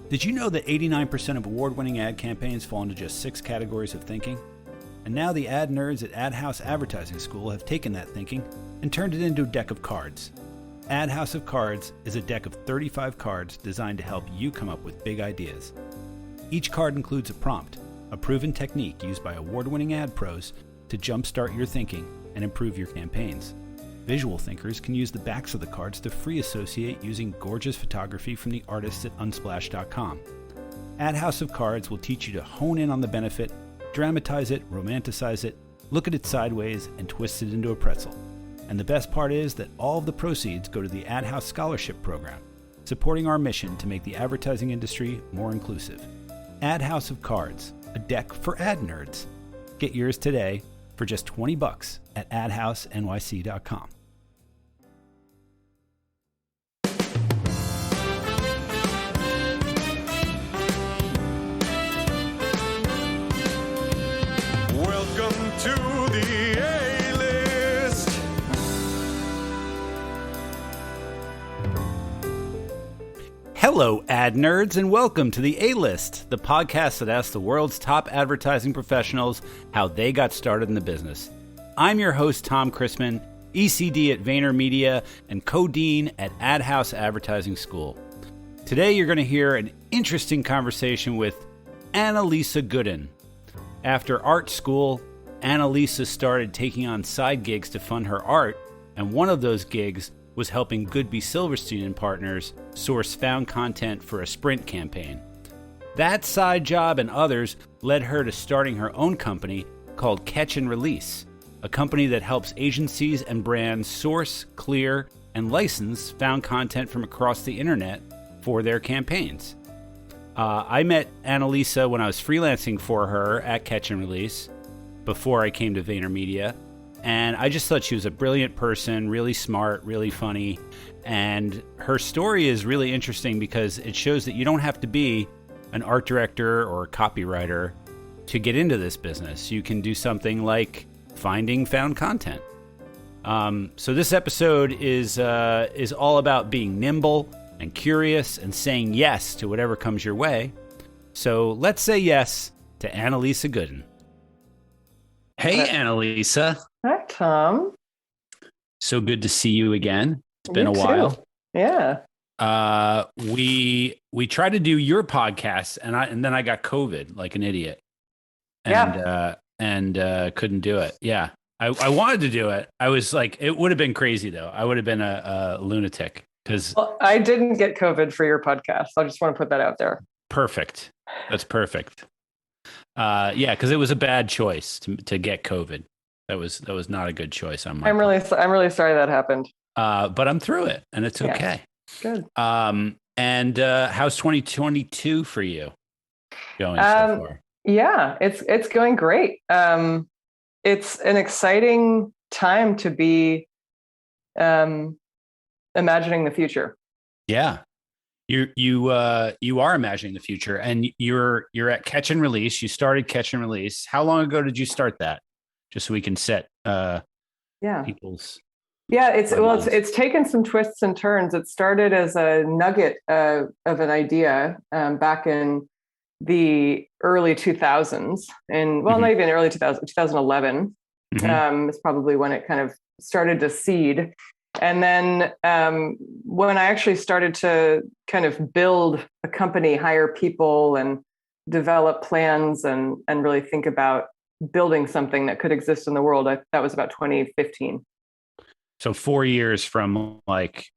Did you know that 89% of award-winning ad campaigns fall into just 6 categories of thinking? And now the ad nerds at Adhouse Advertising School have taken that thinking and turned it into a deck of cards. Adhouse of Cards is a deck of 35 cards designed to help you come up with big ideas. Each card includes a prompt, a proven technique used by award-winning ad pros to jumpstart your thinking and improve your campaigns. Visual thinkers can use the backs of the cards to free associate using gorgeous photography from the artists at unsplash.com. Adhouse of Cards will teach you to hone in on the benefit, dramatize it, romanticize it, look at it sideways, and twist it into a pretzel. And the best part is that all of the proceeds go to the Adhouse Scholarship Program, supporting our mission to make the advertising industry more inclusive. Adhouse of Cards, a deck for ad nerds. Get yours today for just $20 at adhousenyc.com. Welcome to the A-List. Hello, ad nerds, and welcome to the A-List, the podcast that asks the world's top advertising professionals how they got started in the business. I'm your host, Tom Christmann, ECD at Vayner Media and co-dean at Adhouse Advertising School. Today, you're going to hear an interesting conversation with Analisa Goodin. After art school, Analisa started taking on side gigs to fund her art, and one of those gigs was helping Goodby Silverstein and Partners source found content for a Sprint campaign. That side job and others led her to starting her own company called Catch and Release, a company that helps agencies and brands source, clear, and license found content from across the internet for their campaigns. I met Analisa when I was freelancing for her at Catch and Release before I came to Vayner Media. And I just thought she was a brilliant person, really smart, really funny. And her story is really interesting because it shows that you don't have to be an art director or a copywriter to get into this business. You can do something like finding found content. So this episode is all about being nimble and curious and saying yes to whatever comes your way. So let's say yes to Analisa Goodin. Hey, Analisa. Hi, Tom. So good to see you again. It's been You a too. while. Yeah. We tried to do your podcast and then I got COVID like an idiot. And couldn't do it. Yeah. I wanted to do it. I was like, it would have been crazy though. I would have been a lunatic because I didn't get COVID for your podcast. I just want to put that out there. perfect. That's perfect. Yeah, because it was a bad choice to get COVID. That was not a good choice on my I'm really sorry that happened. but I'm through it and it's Yeah. okay. Good. And how's 2022 for you going so far? Yeah, it's going great. It's an exciting time to be imagining the future. Yeah. You are imagining the future, and you're at Catch and Release. You started Catch and Release. How long ago did you start that? Just so we can set people's. Yeah, it's taken some twists and turns. It started as a nugget of an idea back in the early 2000s, and not even early 2011 is probably when it kind of started to seed. And then when I actually started to kind of build a company, hire people and develop plans and really think about building something that could exist in the world, that was about 2015. So 4 years from like,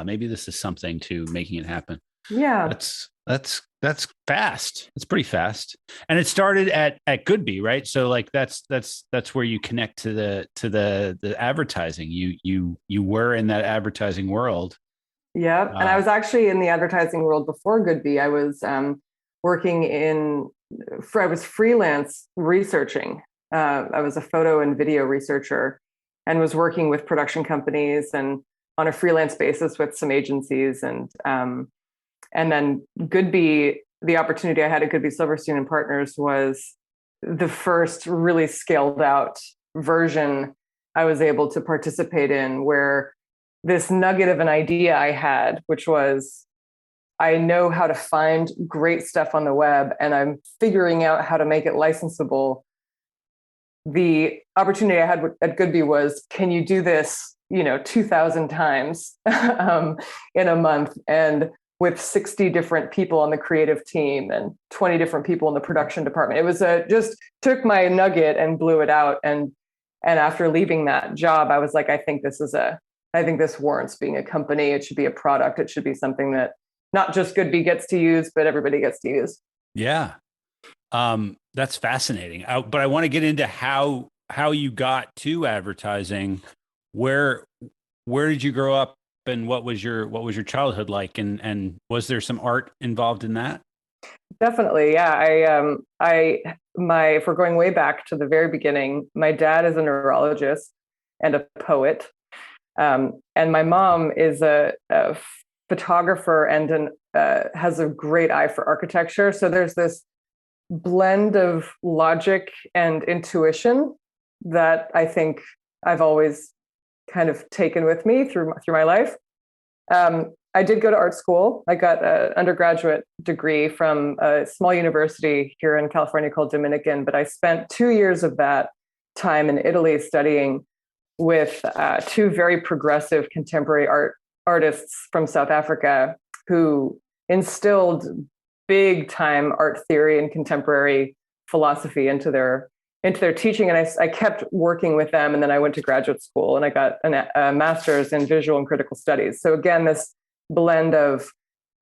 maybe this is something to making it happen. Yeah. That's fast. It's pretty fast. And it started at Goodby, right? So like that's where you connect to the advertising. You were in that advertising world. Yeah. And I was actually in the advertising world before Goodby. I was working I was freelance researching. I was a photo and video researcher and was working with production companies and on a freelance basis with some agencies. And then Goodby, the opportunity I had at Goodby Silverstein and Partners was the first really scaled out version I was able to participate in, where this nugget of an idea I had, which was I know how to find great stuff on the web, and I'm figuring out how to make it licensable. The opportunity I had at Goodby was, can you do this, 2,000 times in a month, and with 60 different people on the creative team and 20 different people in the production department. It was just took my nugget and blew it out. And after leaving that job, I was like, I think this warrants being a company. It should be a product. It should be something that not just Goodby gets to use, but everybody gets to use. Yeah. That's fascinating. But I want to get into how you got to advertising. Where did you grow up, and what was your childhood like? And was there some art involved in that? Definitely. Yeah. If we're going way back to the very beginning, my dad is a neurologist and a poet. And my mom is a photographer and has a great eye for architecture. So there's this blend of logic and intuition that I think I've always kind of taken with me through my life. I did go to art school. I got an undergraduate degree from a small university here in California called Dominican, but I spent 2 years of that time in Italy studying with two very progressive contemporary artists from South Africa who instilled big time art theory and contemporary philosophy into their teaching. And I kept working with them. And then I went to graduate school and I got a master's in visual and critical studies. So again, this blend of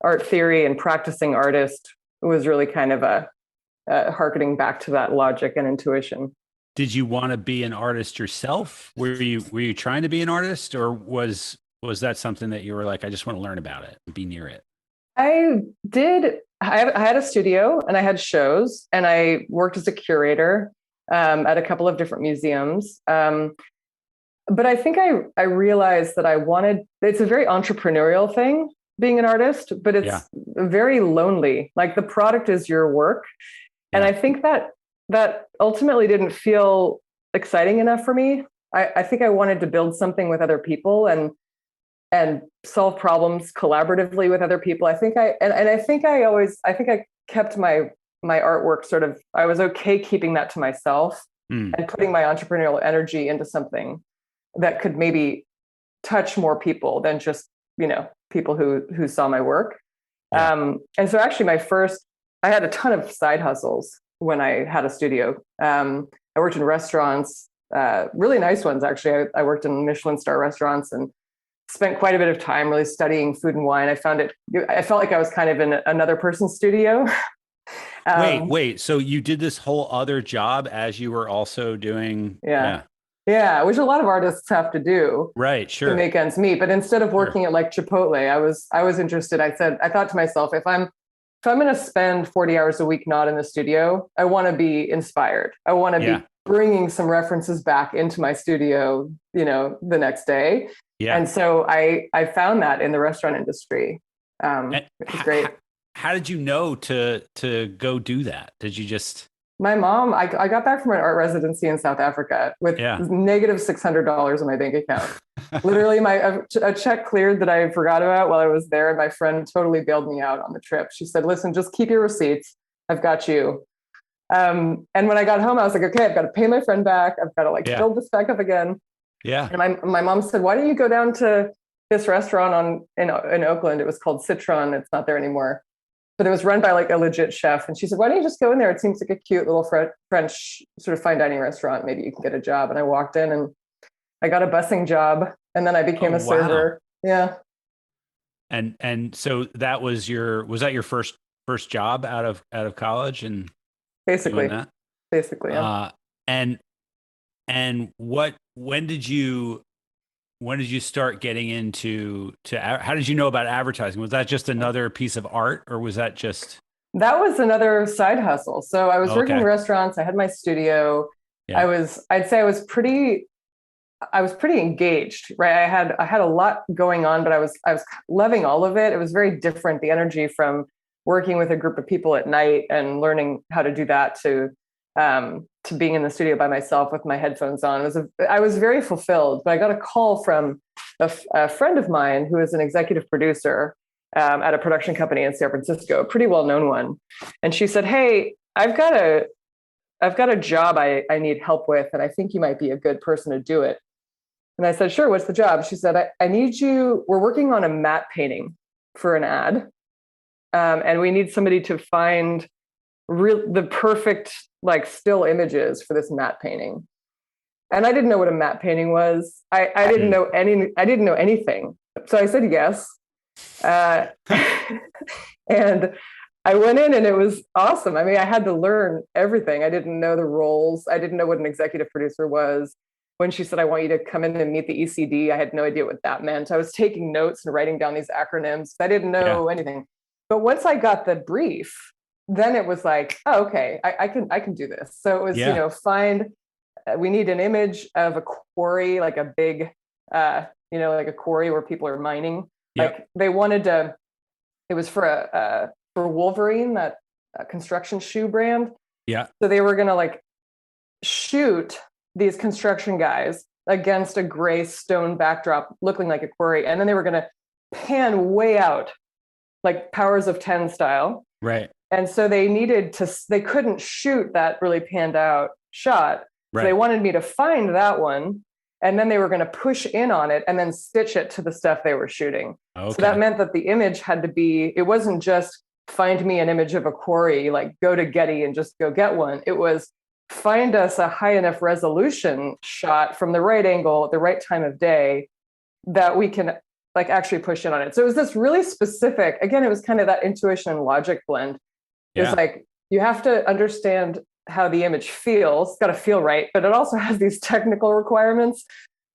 art theory and practicing artist was really kind of a harkening back to that logic and intuition. Did you want to be an artist yourself? Were you trying to be an artist, or was that something that you were like, I just want to learn about it and be near it? I did. I had a studio and I had shows, and I worked as a curator at a couple of different museums. But I think I realized that it's a very entrepreneurial thing, being an artist, but it's very lonely. Like the product is your work. Yeah. And I think that ultimately didn't feel exciting enough for me. I think I wanted to build something with other people and solve problems collaboratively with other people. I think I kept my artwork sort of, I was okay keeping that to myself and putting my entrepreneurial energy into something that could maybe touch more people than just, people who saw my work. Yeah. And so actually I had a ton of side hustles when I had a studio. I worked in restaurants, really nice ones, actually. I worked in Michelin star restaurants and spent quite a bit of time really studying food and wine. I felt like I was kind of in another person's studio. Wait. So you did this whole other job as you were also doing? Yeah, which a lot of artists have to do. Right, sure. To make ends meet. But instead of working at like Chipotle, I was interested. I thought to myself, if I'm going to spend 40 hours a week not in the studio, I want to be inspired. I want to be bringing some references back into my studio, the next day. Yeah. And so I found that in the restaurant industry. It's great. How did you know to go do that? Did you just... My mom, I got back from an art residency in South Africa with negative $600 in my bank account. Literally, a check cleared that I forgot about while I was there, and my friend totally bailed me out on the trip. She said, "Listen, just keep your receipts. I've got you." And when I got home, I was like, "Okay, I've got to pay my friend back. I've got to build this back up again." Yeah. And my mom said, "Why don't you go down to this restaurant in Oakland? It was called Citron. It's not there anymore." But it was run by like a legit chef. And she said, "Why don't you just go in there? It seems like a cute little French sort of fine dining restaurant. Maybe you can get a job." And I walked in and I got a busing job, and then I became a server. Yeah. And so that was that your first job out of college? And basically, that? Yeah. And when did you start getting into how did you know about advertising? Was that just another piece of art, or was that just... That was another side hustle. So I was working in restaurants. I had my studio. Yeah. I'd say I was pretty engaged, right? I had a lot going on, but I was loving all of it. It was very different. The energy from working with a group of people at night and learning how to do that to being in the studio by myself with my headphones on. I was very fulfilled, but I got a call from a friend of mine who is an executive producer at a production company in San Francisco, a pretty well-known one. And she said, "Hey, I've got a job I need help with, and I think you might be a good person to do it." And I said, "Sure, what's the job?" She said, I need you, we're working on a matte painting for an ad. And we need somebody to find the perfect like still images for this matte painting. And I didn't know what a matte painting was. I didn't know anything. So I said yes. And I went in and it was awesome. I mean, I had to learn everything. I didn't know the roles. I didn't know what an executive producer was. When she said, "I want you to come in and meet the ECD," I had no idea what that meant. I was taking notes and writing down these acronyms. I didn't know anything. But once I got the brief, then it was like, oh, okay, I can do this. So it was, we need an image of a quarry, like a big, like a quarry where people are mining. Yep. Like they wanted to, it was for Wolverine, that construction shoe brand. Yeah. So they were going to like shoot these construction guys against a gray stone backdrop looking like a quarry. And then they were going to pan way out, like Powers of 10 style. Right. And so they couldn't shoot that really panned out shot. Right. So they wanted me to find that one. And then they were going to push in on it and then stitch it to the stuff they were shooting. Okay. So that meant that the image had to be, it wasn't just find me an image of a quarry, like go to Getty and just go get one. It was find us a high enough resolution shot from the right angle at the right time of day that we can like actually push in on it. So it was this really specific, again, it was kind of that intuition and logic blend. It's like, you have to understand how the image feels. It's got to feel right, but it also has these technical requirements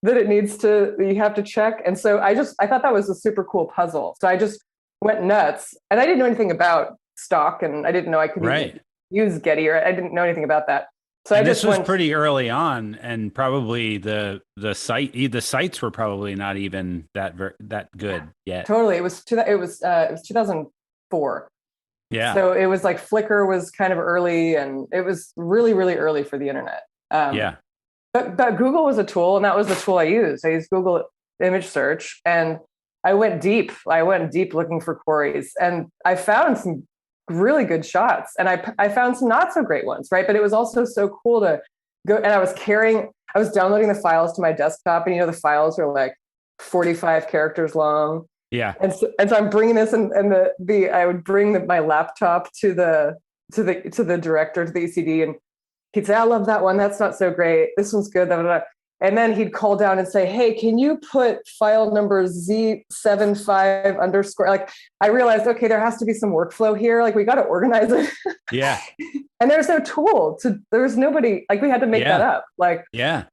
that you have to check. And so I thought that was a super cool puzzle. So I just went nuts, and I didn't know anything about stock, and I didn't know I could even use Getty, or I didn't know anything about that. So this was pretty early on, and probably the sites were probably not even that good yet. Totally, it was 2004. Yeah. So it was like Flickr was kind of early, and it was really, really early for the internet. But Google was a tool, and that was the tool I used. I used Google image search, and I went deep. Looking for quarries, and I found some really good shots, and I found some not so great ones, right? But it was also so cool to go, and I was downloading the files to my desktop, and the files are like 45 characters long. Yeah. And so I'm bringing this, and I would bring my laptop to the director, to the ECD, and he'd say, "I love that one. That's not so great. This one's good." Blah, blah, blah. And then he'd call down and say, "Hey, can you put file number Z75 _?" Like I realized, okay, there has to be some workflow here. Like we got to organize it. Yeah. And there's no tool there was nobody, like we had to make that up. Like, yeah.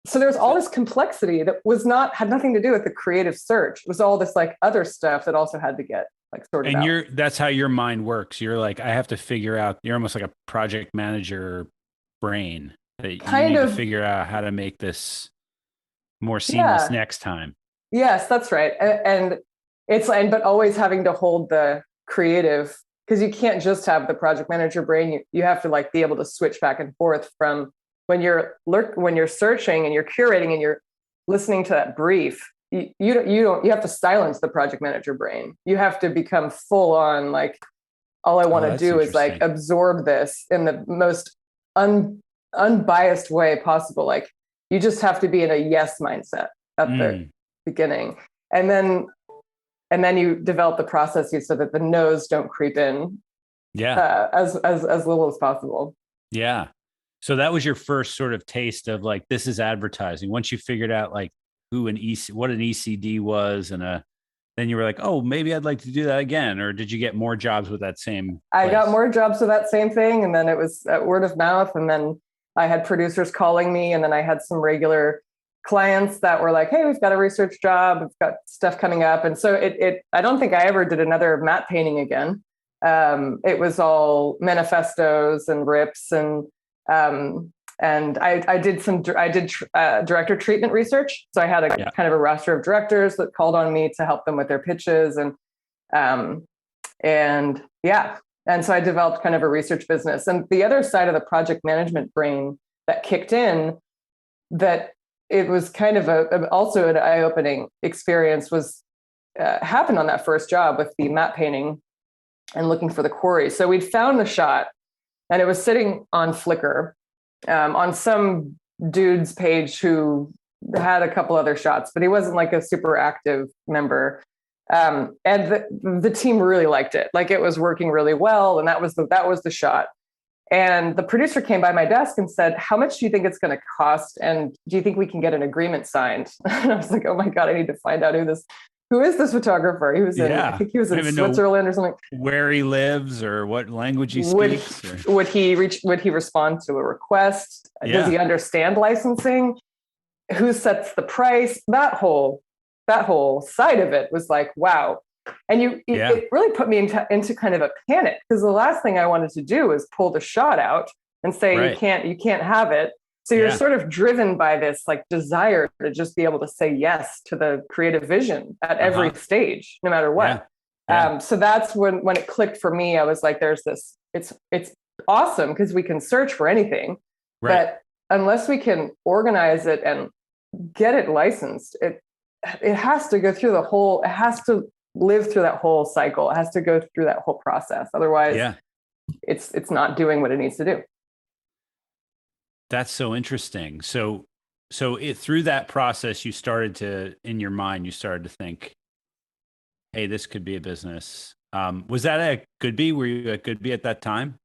So there's all this complexity that had nothing to do with the creative search. It was all this like other stuff that also had to get like sorted out. And that's how your mind works. You're like, I have to figure out, you're almost like a project manager brain. That you need to figure out how to make this more seamless next time. Yes, that's right. And but always having to hold the creative, because you can't just have the project manager brain. You have to like be able to switch back and forth from when you're searching and you're curating and you're listening to that brief. You have to silence the project manager brain. You have to become full on like, all I want to do is like absorb this in the most unbiased way possible. Like you just have to be in a yes mindset at the beginning, and then you develop the processes so that the no's don't creep in as little as possible. Yeah. So that was your first sort of taste of like, this is advertising. Once you figured out like what an ECD was, and then you were like, oh, maybe I'd like to do that again. Or did you get more jobs with that same place? I got more jobs with that same thing. And then it was word of mouth. And then I had producers calling me. And then I had some regular clients that were like, hey, we've got a research job. We've got stuff coming up. And so I don't think I ever did another matte painting again. It was all manifestos and rips, and I did director treatment research. So I had kind of a roster of directors that called on me to help them with their pitches, and so I developed kind of a research business. And the other side of the project management brain that kicked in, that it was kind of also an eye-opening experience, was happened on that first job with the matte painting and looking for the quarry. So we'd found the shot, and it was sitting on Flickr on some dude's page who had a couple other shots, but he wasn't like a super active member. And the team really liked it. Like, it was working really well. And that was the shot. And the producer came by my desk and said, "How much do you think it's going to cost? And do you think we can get an agreement signed?" And I was like, "Oh my God, I need to find out who is this photographer?" He was I think he was in Switzerland or something. Where he lives or what language he speaks. Would he respond to a request? Yeah. Does he understand licensing? Who sets the price? That whole side of it was like, wow. And it really put me into kind of a panic, because the last thing I wanted to do is pull the shot out and say, you can't have it. So you're sort of driven by this like desire to just be able to say yes to the creative vision at every stage, no matter what. So that's when it clicked for me. I was like, there's this, it's awesome because we can search for anything, but unless we can organize it and get it licensed, it has to go through it has to live through that whole cycle. It has to go through that whole process. Otherwise it's not doing what it needs to do. That's so interesting. So through that process, in your mind, you started to think, hey, this could be a business. Was that at Goodby? Were you at Goodby at that time?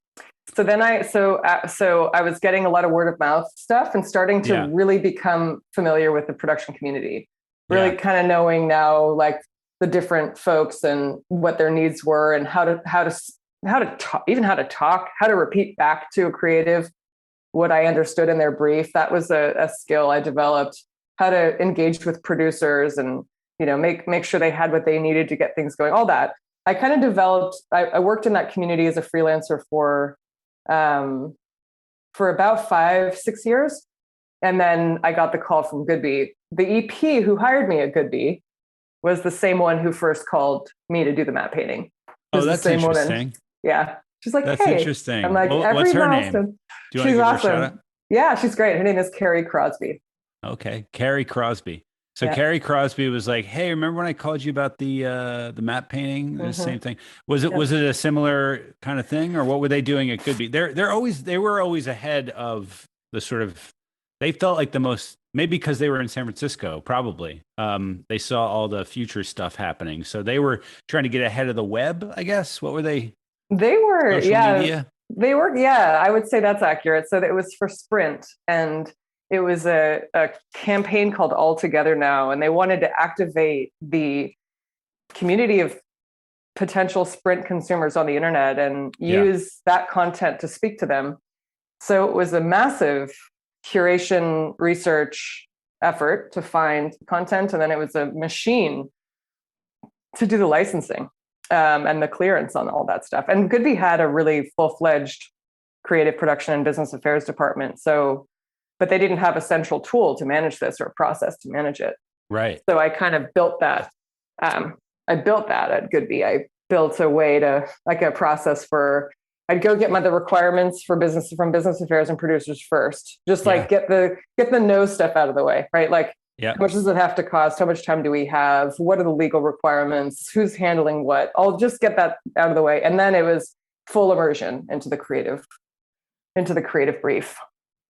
So then I was getting a lot of word of mouth stuff and starting to really become familiar with the production community, really kind of knowing now, like, the different folks and what their needs were, and how to talk, how to repeat back to a creative what I understood in their brief. That was a skill I developed. How to engage with producers and, make sure they had what they needed to get things going. All that I kind of developed. I worked in that community as a freelancer for about 5-6 years, and then I got the call from Goodby. The EP who hired me at Goodby was the same one who first called me to do the matte painting. Oh, that's the same interesting. Woman. Yeah. She's like, that's hey. Interesting. I'm like, what's her name? She's awesome. Yeah, she's great. Her name is Carrie Crosby. Okay. Carrie Crosby. So Carrie Crosby was like, hey, remember when I called you about the matte painting? The same thing. Was it a similar kind of thing, or what were they doing at Goodby? They were always ahead of the sort of, they felt like the most, maybe because they were in San Francisco, probably. They saw all the future stuff happening. So they were trying to get ahead of the web, I guess. What were they? They were, social media? They were, I would say that's accurate. So it was for Sprint, and it was a campaign called All Together Now, and they wanted to activate the community of potential Sprint consumers on the internet and use that content to speak to them. So it was a massive curation research effort to find content, and then it was a machine to do the licensing and the clearance on all that stuff. And Goodby had a really full-fledged creative production and business affairs department. But they didn't have a central tool to manage this or a process to manage it. Right. So I kind of built that. I built that at Goodby. I built a way to, like, a process for, I'd go get the requirements from business affairs and producers first. Just like get the no stuff out of the way, right? Like, how much does it have to cost? How much time do we have? What are the legal requirements? Who's handling what? I'll just get that out of the way. And then it was full immersion into the creative brief.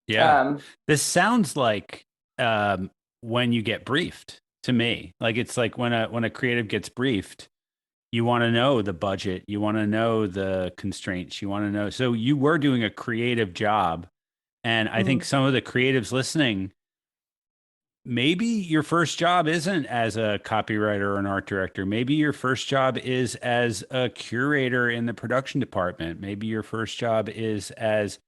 Yeah. This sounds like when you get briefed, to me. Like, it's like when a creative gets briefed, you want to know the budget, you want to know the constraints, you want to know. So you were doing a creative job. And I think some of the creatives listening, maybe your first job isn't as a copywriter or an art director. Maybe your first job is as a curator in the production department. Maybe your first job is as,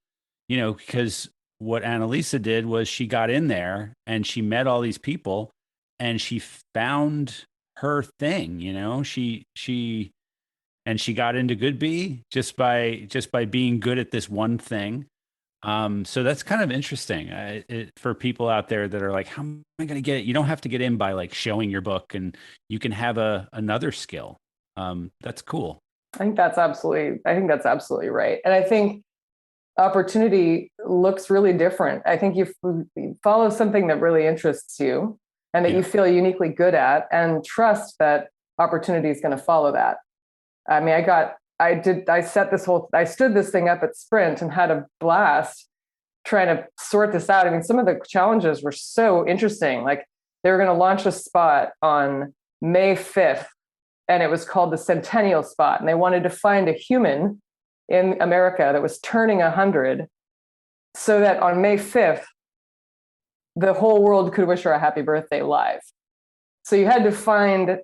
because what Analisa did was she got in there and she met all these people and she found her thing, she got into Goodby just by being good at this one thing. So that's kind of interesting for people out there that are like, how am I going to get it? You don't have to get in by like showing your book, and you can have another skill. That's cool. I think that's absolutely right. And I think opportunity looks really different. I think you follow something that really interests you and that you feel uniquely good at, and trust that opportunity is going to follow that. I mean, I stood this thing up at Sprint and had a blast trying to sort this out. I mean, some of the challenges were so interesting. Like they were going to launch a spot on May 5th, and it was called the Centennial Spot. And they wanted to find a human in America that was turning 100 so that on May 5th, the whole world could wish her a happy birthday live. So you had to find,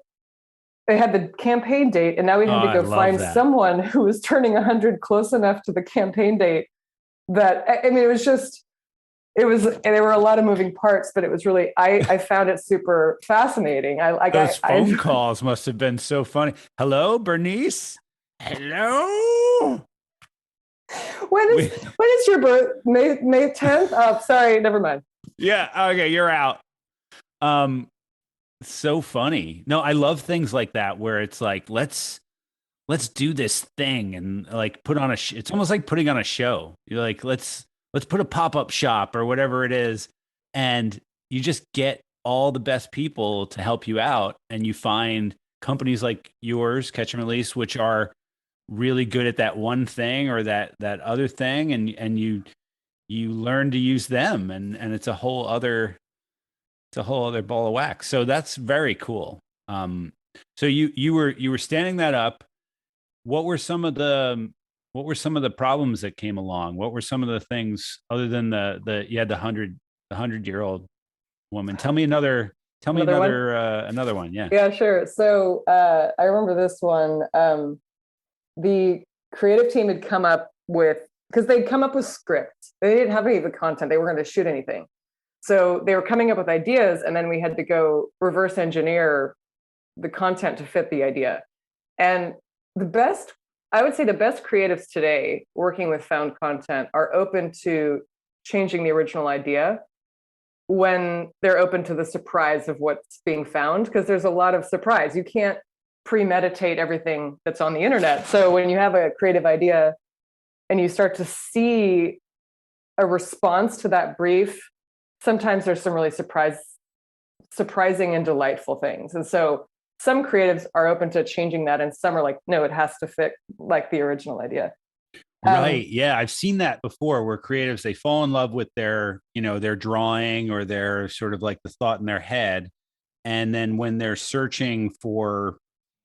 they had the campaign date, and now we had to go find someone who was turning 100 close enough to the campaign date that, I mean, there were a lot of moving parts, but it was really, I found it super fascinating. Those phone calls must have been so funny. Hello, Bernice? Hello? When is your birth? May 10th? Oh, sorry, never mind. Yeah, okay, you're out. So funny. No, I love things like that where it's like, let's do this thing and like put on it's almost like putting on a show. You're like, let's put a pop-up shop or whatever it is. And you just get all the best people to help you out. And you find companies like yours, Catch and Release, which are really good at that one thing or that other thing. And you learn to use them and it's a whole other ball of wax. So that's very cool. So you were standing that up. What were some of the problems that came along? What were some of the things other than you had the 100-year-old woman? Tell me another one. Yeah. Yeah, sure. So I remember this one. The creative team had come up with, because they'd come up with scripts. They didn't have any of the content. They weren't going to shoot anything. So they were coming up with ideas, and then we had to go reverse engineer the content to fit the idea. And I would say the best creatives today working with found content are open to changing the original idea when they're open to the surprise of what's being found, because there's a lot of surprise. You can't premeditate everything that's on the internet. So when you have a creative idea and you start to see a response to that brief, sometimes there's some really surprising and delightful things. And so some creatives are open to changing that, and some are like, no, it has to fit like the original idea. Right. Yeah. I've seen that before where creatives, they fall in love with their drawing or their sort of like the thought in their head. And then when they're searching for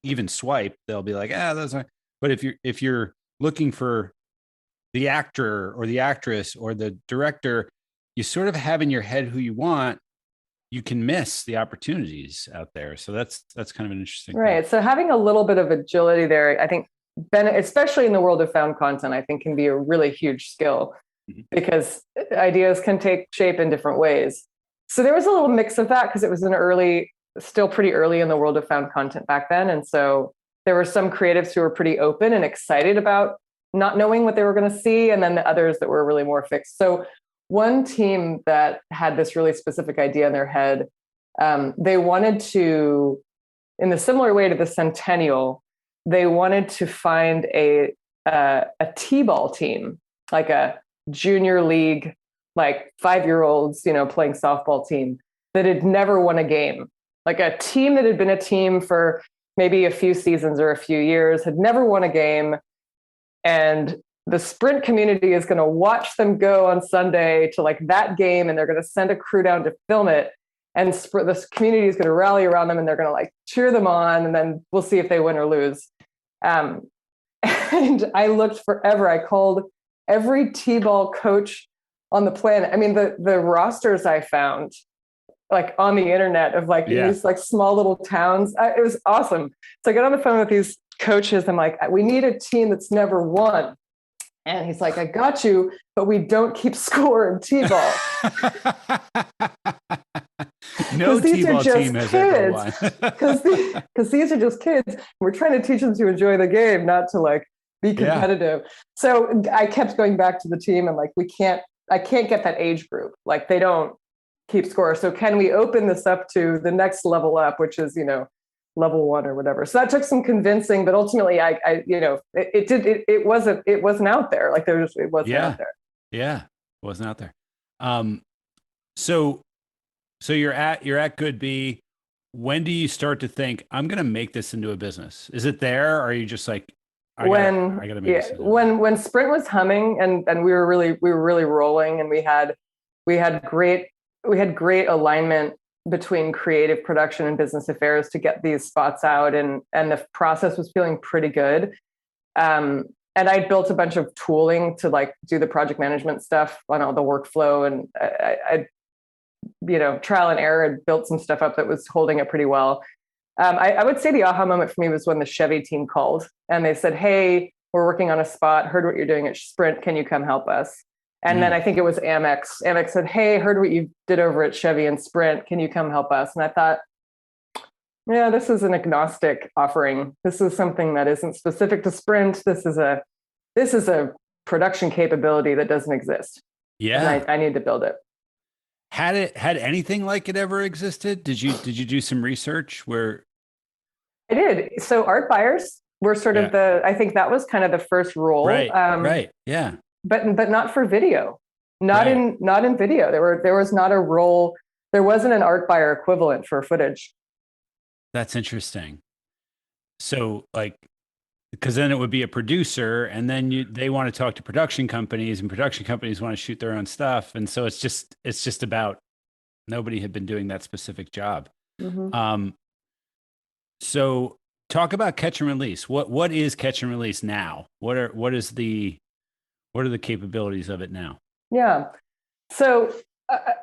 even swipe, they'll be like, those are, but if you're looking for the actor or the actress or the director, you sort of have in your head who you want, you can miss the opportunities out there. So that's kind of an interesting right thing. So having a little bit of agility there, I think, especially in the world of found content, I think can be a really huge skill, because ideas can take shape in different ways. So there was a little mix of that because it was still pretty early in the world of found content back then. And so there were some creatives who were pretty open and excited about not knowing what they were going to see, and then the others that were really more fixed. So one team that had this really specific idea in their head, they wanted to, in the similar way to the Centennial, they wanted to find a T-ball team, like a junior league, like 5-year-olds, playing softball team that had never won a game, like a team that had been a team for maybe a few seasons or a few years, had never won a game. And the Sprint community is going to watch them go on Sunday to like that game, and they're going to send a crew down to film it. And the community is going to rally around them, and they're going to like cheer them on, and then we'll see if they win or lose. And I looked forever. I called every T-ball coach on the planet. I mean, the rosters I found like on the internet of like these like small little towns. It was awesome. So I got on the phone with these coaches. I'm like, we need a team that's never won. And he's like, I got you, but we don't keep score in T-ball. No T-ball team has ever won. Because these are just kids. We're trying to teach them to enjoy the game, not to like be competitive. So I kept going back to the team and like, I can't get that age group. Like they don't keep score. So can we open this up to the next level up, which is, level 1 or whatever. So that took some convincing, but ultimately it wasn't out there. Like it wasn't out there. Yeah. It wasn't out there. So you're at Goodby. when do you start to think I'm going to make this into a business? Is it there? Or are you just like, I gotta make this into a business? When Sprint was humming and we were really rolling, and we had great alignment between creative production and business affairs to get these spots out, and the process was feeling pretty good. And I built a bunch of tooling to like do the project management stuff on all the workflow, and I trial and error had built some stuff up that was holding it pretty well. I would say the aha moment for me was when the Chevy team called and they said, "Hey, we're working on a spot, heard what you're doing at Sprint, can you come help us?" And then I think it was Amex. Amex said, "Hey, heard what you did over at Chevy and Sprint, can you come help us?" And I thought, yeah, this is an agnostic offering. This is something that isn't specific to Sprint. This is a production capability that doesn't exist. Yeah. And I need to build it. Had anything like it ever existed? Did you do some research where? I did. So art buyers were sort of I think that was kind of the first role. Right. Right. Yeah. But not for video. Not in video. There was not a role. There wasn't an art buyer equivalent for footage. That's interesting. So like, because then it would be a producer, and then they want to talk to production companies, and production companies want to shoot their own stuff. And so it's just about nobody had been doing that specific job. Mm-hmm. So talk about catch and release. What is catch and release now? What are the capabilities of it now? Yeah. So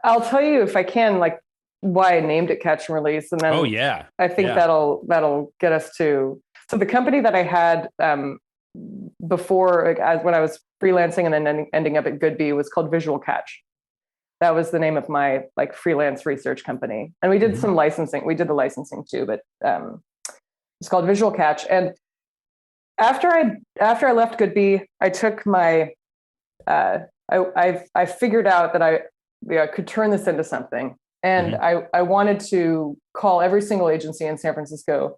I'll tell you, if I can, like, why I named it catch and release. And then I think that'll get us to, so the company that I had before, like, when I was freelancing and then ending up at Goodby, was called Visual Catch. That was the name of my like freelance research company. And we did some licensing. We did the licensing too, but it's called Visual Catch. And after I left Goodby, I took my, I figured out that I could turn this into something. And I wanted to call every single agency in San Francisco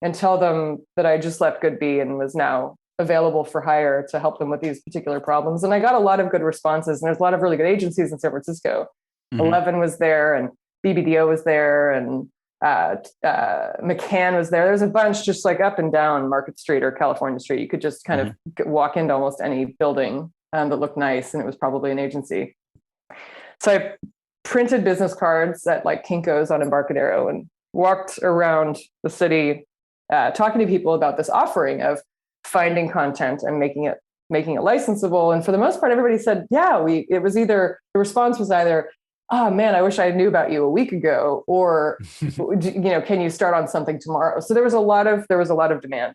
and tell them that I just left Goodby and was now available for hire to help them with these particular problems. And I got a lot of good responses. And there's a lot of really good agencies in San Francisco. 11 was there, and BBDO was there, and McCann was there. There's a bunch just like up and down Market Street or California Street. You could just kind of walk into almost any building that looked nice, and it was probably an agency. So I printed business cards at like Kinko's on Embarcadero and walked around the city talking to people about this offering of finding content and making it licensable. And for the most part, everybody said, yeah, the response was either, "Oh man, I wish I knew about you a week ago," or, "Can you start on something tomorrow?" So there was a lot of demand.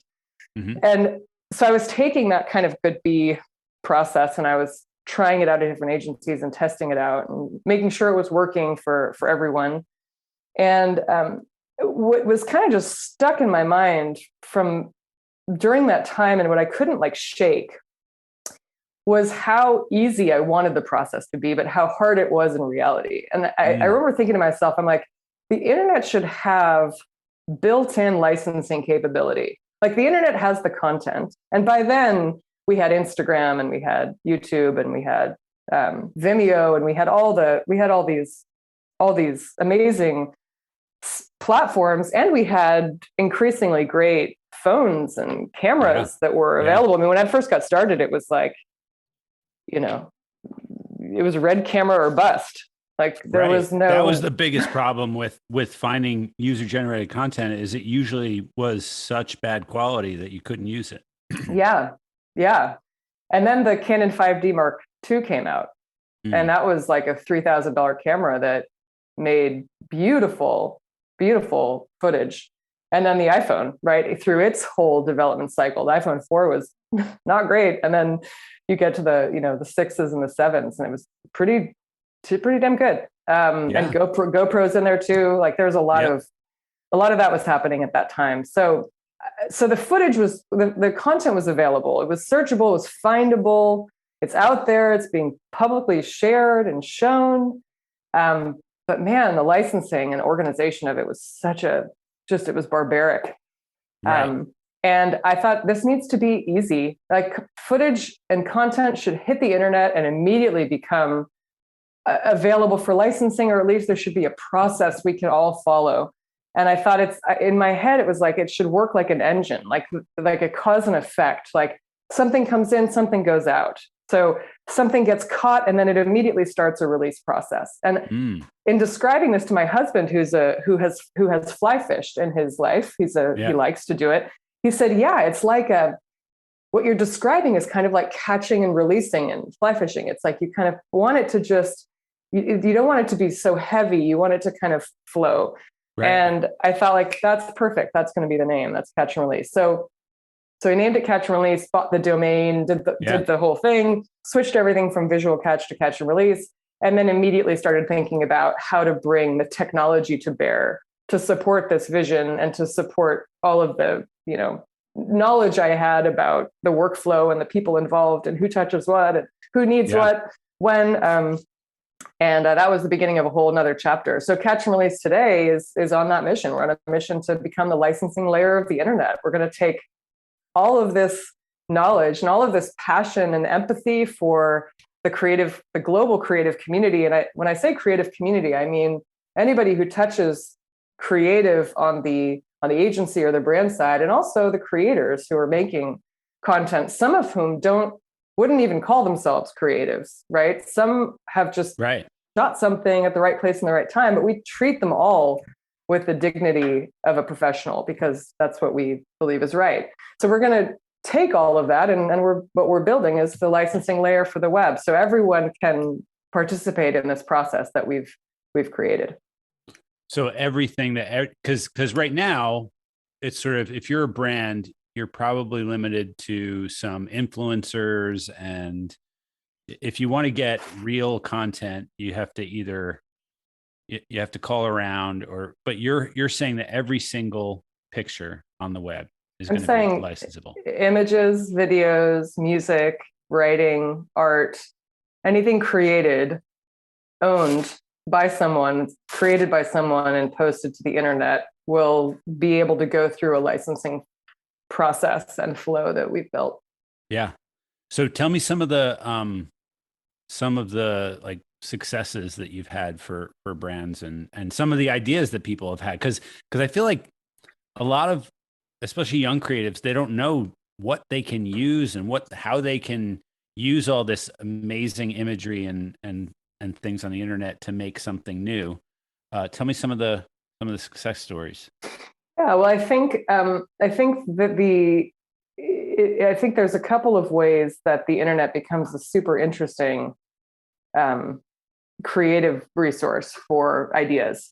And so I was taking that kind of Goodby process, and I was trying it out at different agencies and testing it out and making sure it was working for everyone. And what was kind of just stuck in my mind from during that time, and what I couldn't like shake, was how easy I wanted the process to be, but how hard it was in reality. And I remember thinking to myself, I'm like, the internet should have built-in licensing capability. Like, the internet has the content. And by then we had Instagram, and we had YouTube, and we had Vimeo, and we had all these amazing platforms, and we had increasingly great phones and cameras that were available. I mean, when I first got started, it was like, it was red camera or bust. Like, there was no. That was the biggest problem with finding user-generated content, is it usually was such bad quality that you couldn't use it. Yeah. And then the Canon 5D Mark II came out, and that was like a $3,000 camera that made beautiful, beautiful footage. And then the iPhone, right, through its whole development cycle, the iPhone 4 was not great. And then you get to the 6s and the 7s, and it was pretty damn good. And GoPro's in there too. Like, there's a lot of that was happening at that time. So the footage was, the content was available. It was searchable, it was findable. It's out there. It's being publicly shared and shown. But man, the licensing and organization of it was it was barbaric. Right. And I thought, this needs to be easy. Like, footage and content should hit the internet and immediately become available for licensing, or at least there should be a process we can all follow. And I thought in my head, it was like, it should work like an engine, like a cause and effect, like something comes in, something goes out. So something gets caught and then it immediately starts a release process. And in describing this to my husband, who has fly fished in his life, he likes to do it. He said, yeah, it's like what you're describing is kind of like catching and releasing and fly fishing. It's like you kind of want it to just, you don't want it to be so heavy. You want it to kind of flow. Right. And I felt like that's perfect. That's going to be the name. That's Catch and Release. So he named it Catch and Release, bought the domain, did the whole thing, switched everything from visual catch to catch and release, and then immediately started thinking about how to bring the technology to bear to support this vision and to support all of the, knowledge I had about the workflow and the people involved and who touches what and who needs what, when. And that was the beginning of a whole nother chapter. So Catch and Release today is on that mission. We're on a mission to become the licensing layer of the internet. We're going to take all of this knowledge and all of this passion and empathy for the global creative community. And when I say creative community, I mean anybody who touches creative on the agency or the brand side, and also the creators who are making content, some of whom wouldn't even call themselves creatives, right? Some have just shot something at the right place in the right time, but we treat them all with the dignity of a professional because that's what we believe is right. So we're going to take all of that and what we're building is the licensing layer for the web. So everyone can participate in this process that we've created. So everything because right now it's sort of, if you're a brand, you're probably limited to some influencers. And if you want to get real content, you have to call around but you're saying that every single picture on the web is going to be licensable. Images, videos, music, writing, art, anything created, owned by someone, created by someone and posted to the internet will be able to go through a licensing process and flow that we've built. Yeah. So tell me some of the like successes that you've had for brands and some of the ideas that people have had. Cause I feel like a lot of, especially young creatives, they don't know what they can use and how they can use all this amazing imagery and things on the internet to make something new. Tell me some of the success stories. Yeah, well, I think there's a couple of ways that the internet becomes a super interesting creative resource for ideas.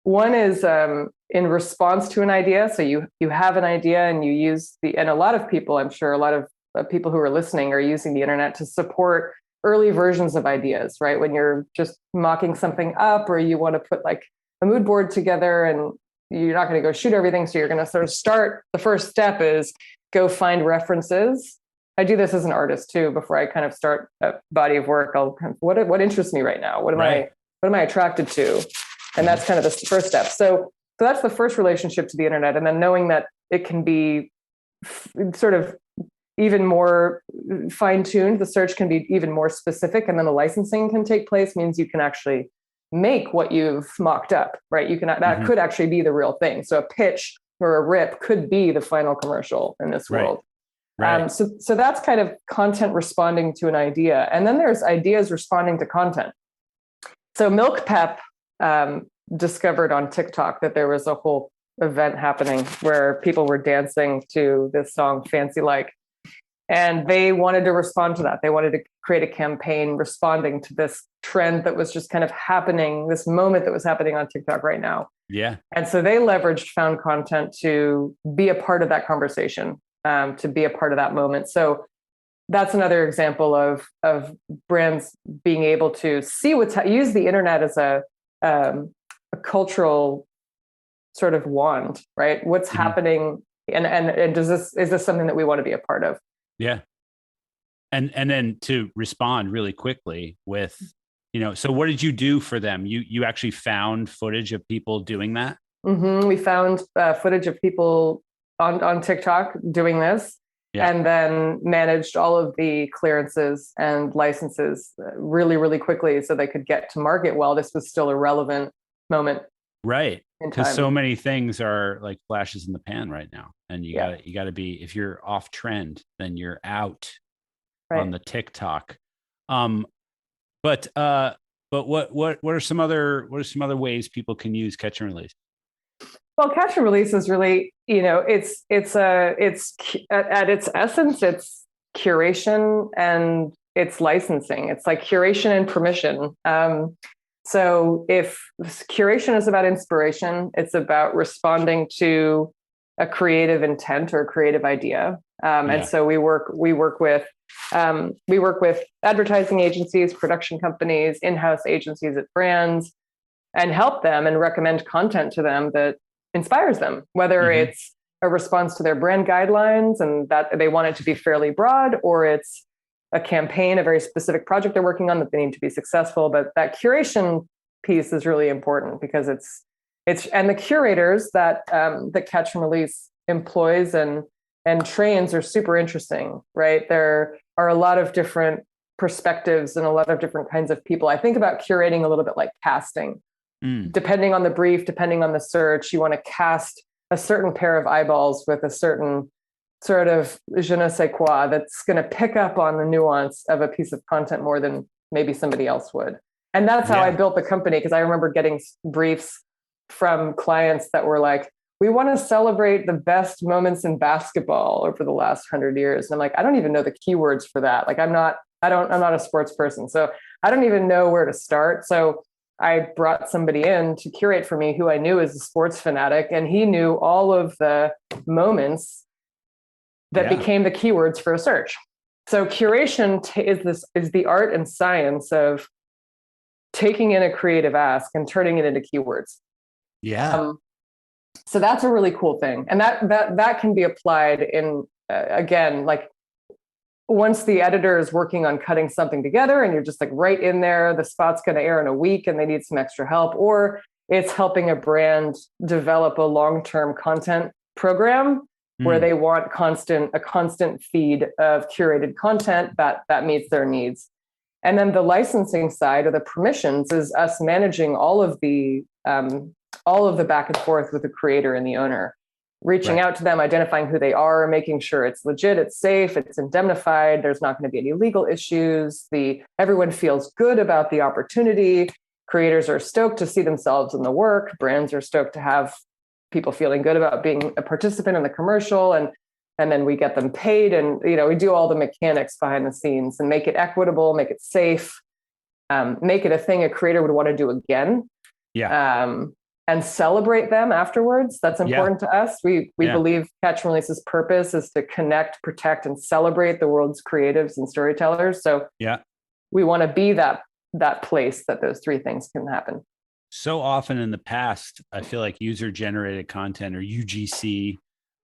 One is in response to an idea. So you have an idea and you use and a lot of people, I'm sure a lot of people who are listening are using the internet to support early versions of ideas, right? When you're just mocking something up or you want to put like a mood board together and you're not going to go shoot everything. So you're going to sort of start. The first step is go find references. I do this as an artist too. Before I kind of start a body of work, I'll what interests me right now? What am I attracted to? And that's kind of the first step. So that's the first relationship to the internet. And then knowing that it can be sort of even more fine-tuned, the search can be even more specific, and then the licensing can take place, means you can actually make what you've mocked up, right? You can that could actually be the real thing. So a pitch or a rip could be the final commercial in this world. Right. So that's kind of content responding to an idea. And then there's ideas responding to content. So Milk Pep discovered on TikTok that there was a whole event happening where people were dancing to this song Fancy Like. And they wanted to respond to that. They wanted to create a campaign responding to this trend that was just kind of happening, this moment that was happening on TikTok right now. Yeah. And so they leveraged found content to be a part of that conversation, to be a part of that moment. So that's another example of brands being able to see use the internet as a cultural sort of wand, right? What's happening, and is this something that we want to be a part of? Yeah. And then to respond really quickly with, so what did you do for them? You actually found footage of people doing that? We found footage of people on TikTok doing this, and then managed all of the clearances and licenses really, really quickly so they could get to market while this was still a relevant moment Right. in Because time. so many things are like flashes in the pan right now. And Yeah. you gotta be, if you're off trend, then you're out on Right. the TikTok. Um, but what are some other ways people can use catch and release? Well, catch and release is really, it's at its essence, it's curation and it's licensing. It's like curation and permission. So if curation is about inspiration, it's about responding to a creative intent or a creative idea. And so we work with advertising agencies, production companies, in-house agencies at brands, and help them and recommend content to them that inspires them, whether it's a response to their brand guidelines and that they want it to be fairly broad, or it's a campaign, a very specific project they're working on that they need to be successful. But that curation piece is really important because it's and the curators that that Catch and Release employs and trains are super interesting, right? There are a lot of different perspectives and a lot of different kinds of people. I think about curating a little bit like casting. Depending on the brief, depending on the search, you want to cast a certain pair of eyeballs with a certain sort of je ne sais quoi that's going to pick up on the nuance of a piece of content more than maybe somebody else would. And that's how I built the company, because I remember getting briefs from clients that were like, we want to celebrate the best moments in basketball over the last 100 years. And I'm like, I don't even know the keywords for that. Like, I'm not a sports person, so I don't even know where to start. So I brought somebody in to curate for me who I knew is a sports fanatic, and he knew all of the moments that became the keywords for a search. So curation is the art and science of taking in a creative ask and turning it into keywords. So that's a really cool thing, and that can be applied in again, like, once the editor is working on cutting something together and you're just like right in there, the spot's going to air in a week and they need some extra help, or it's helping a brand develop a long-term content program where they want a constant feed of curated content that meets their needs. And then the licensing side, or the permissions, is us managing all of the back and forth with the creator and the owner. Reaching out to them, identifying who they are, making sure it's legit, it's safe, it's indemnified, there's not going to be any legal issues. Everyone feels good about the opportunity. Creators are stoked to see themselves in the work. Brands are stoked to have people feeling good about being a participant in the commercial, and then we get them paid, and we do all the mechanics behind the scenes and make it equitable, make it safe, make it a thing a creator would want to do again. And celebrate them afterwards. That's important to us. We believe Catch and Release's purpose is to connect, protect, and celebrate the world's creatives and storytellers. So we want to be that place that those three things can happen. So often in the past, I feel like user-generated content, or UGC,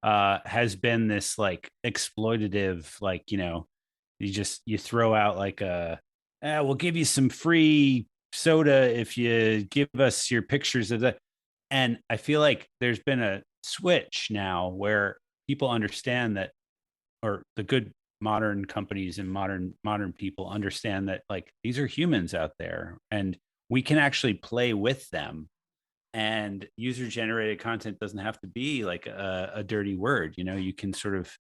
has been this like exploitative, like, you throw out like we'll give you some free soda if you give us your pictures of that. And I feel like there's been a switch now where people understand that, or the good modern companies and modern people understand that, like, these are humans out there and we can actually play with them. And user generated content doesn't have to be like a dirty word. You can sort of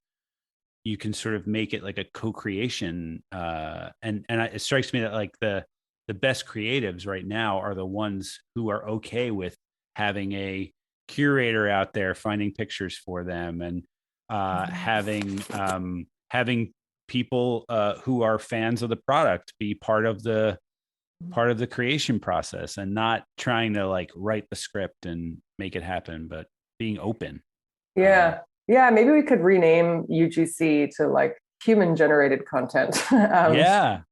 make it like a co-creation. It strikes me that like the best creatives right now are the ones who are okay with having a curator out there finding pictures for them, and having people who are fans of the product be part of the creation process, and not trying to like write the script and make it happen, but being open. Maybe we could rename UGC to like human generated content. Not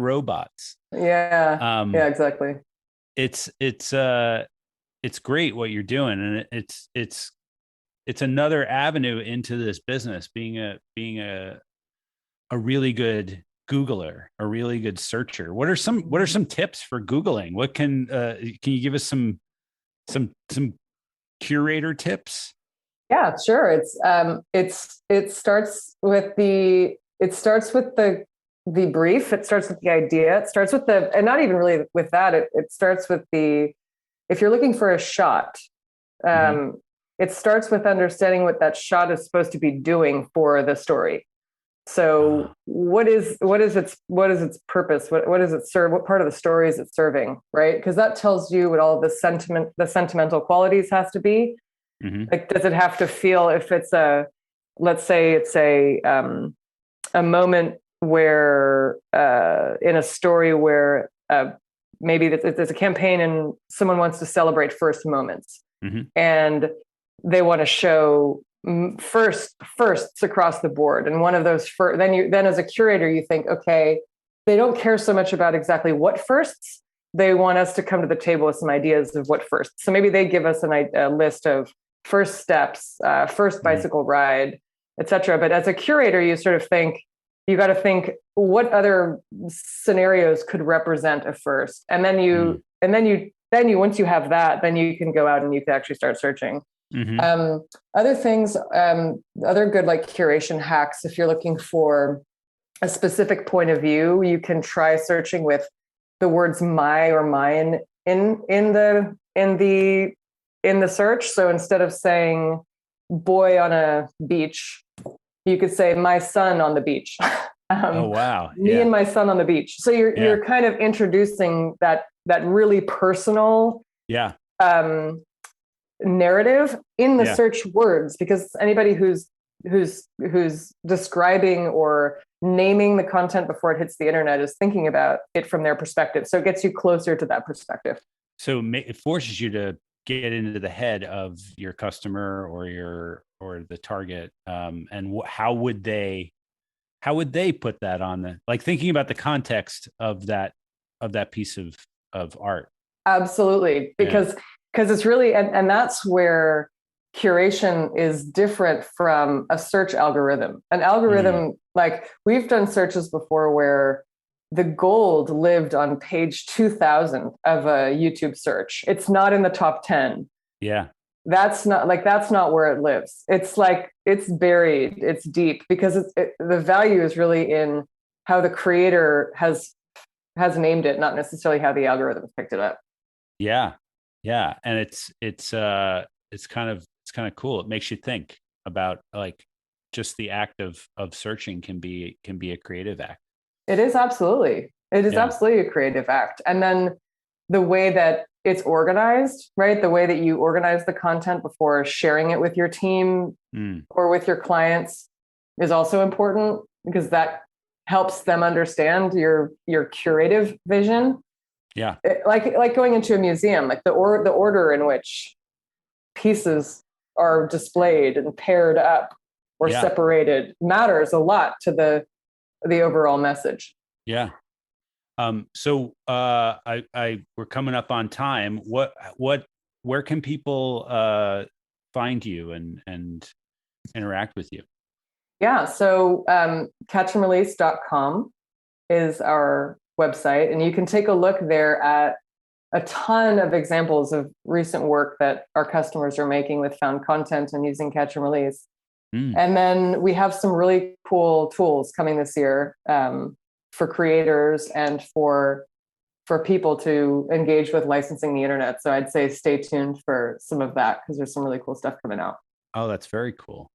robots. Exactly. It's great what you're doing, and it's another avenue into this business, being a really good Googler, a really good searcher. What are some tips for Googling? What can you give us some curator tips? Yeah, sure. It starts with the brief. It starts with the idea. It starts with and not even really with that. It starts with the if you're looking for a shot, it starts with understanding what that shot is supposed to be doing for the story. So what is its purpose? What does it serve? What part of the story is it serving? Right? Because that tells you what all of the sentimental qualities has to be. Like, does it have to feel, if it's let's say it's a moment where in a story where maybe there's a campaign and someone wants to celebrate first moments, and they want to show firsts across the board. And one of those then as a curator, you think, okay, they don't care so much about exactly what firsts. They want us to come to the table with some ideas of what firsts. So maybe they give us a list of first steps, first bicycle ride, etc. But as a curator, you sort of think, you got to think, what other scenarios could represent a first? And then you once you have that, then you can go out and you can actually start searching. Other things, other good like curation hacks, if you're looking for a specific point of view, you can try searching with the words my or mine in the search. So instead of saying boy on a beach, you could say my son on the beach. Oh wow! Me and my son on the beach. So you're kind of introducing that really personal narrative in the search words, because anybody who's describing or naming the content before it hits the internet is thinking about it from their perspective. So it gets you closer to that perspective. So it forces you to get into the head of your customer or the target, and how would they put that on the, like, thinking about the context of that piece of art. Absolutely, because it's really, and that's where curation is different from a search algorithm. An algorithm, like, we've done searches before where the gold lived on page 2000 of a YouTube search. It's not in the top 10. Yeah. That's not where it lives. It's like, it's buried, it's deep, because the value is really in how the creator has named it, not necessarily how the algorithm picked it up. Yeah. Yeah. And it's kind of cool. It makes you think about, like, just the act of searching can be a creative act. It is absolutely. It is absolutely a creative act. And then the way that it's organized, right? The way that you organize the content before sharing it with your team or with your clients is also important, because that helps them understand your curative vision. Yeah. Like going into a museum, like the order in which pieces are displayed and paired up or separated matters a lot to the overall message. Yeah. So we're coming up on time. Where can people find you and interact with you? Yeah. So catchandrelease.com is our website, and you can take a look there at a ton of examples of recent work that our customers are making with found content and using catch and release. And then we have some really cool tools coming this year for creators and for people to engage with licensing the internet. So I'd say stay tuned for some of that, because there's some really cool stuff coming out. Oh, that's very cool.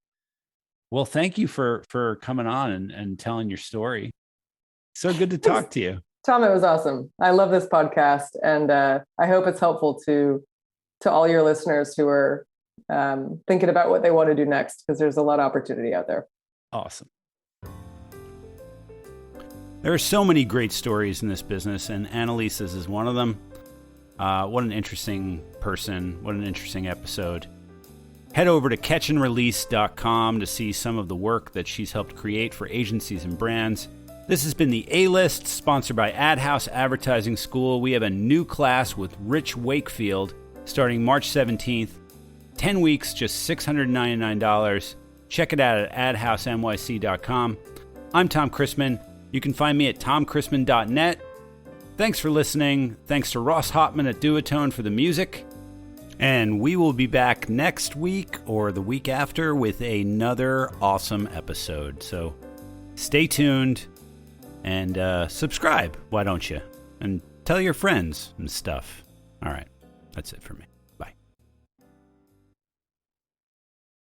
Well, thank you for coming on and telling your story. So good to talk to you. Tom, it was awesome. I love this podcast, and I hope it's helpful to all your listeners who are thinking about what they want to do next, because there's a lot of opportunity out there. Awesome. There are so many great stories in this business, and Analisa's is one of them. What an interesting person. What an interesting episode. Head over to catchandrelease.com to see some of the work that she's helped create for agencies and brands. This has been the A-List, sponsored by Adhouse Advertising School. We have a new class with Rich Wakefield starting March 17th. 10 weeks, just $699. Check it out at adhousenyc.com. I'm Tom Christmann. You can find me at tomchristmann.net. Thanks for listening. Thanks to Ross Hopman at Duotone for the music. And we will be back next week or the week after with another awesome episode. So stay tuned and subscribe. Why don't you? And tell your friends and stuff. All right. That's it for me.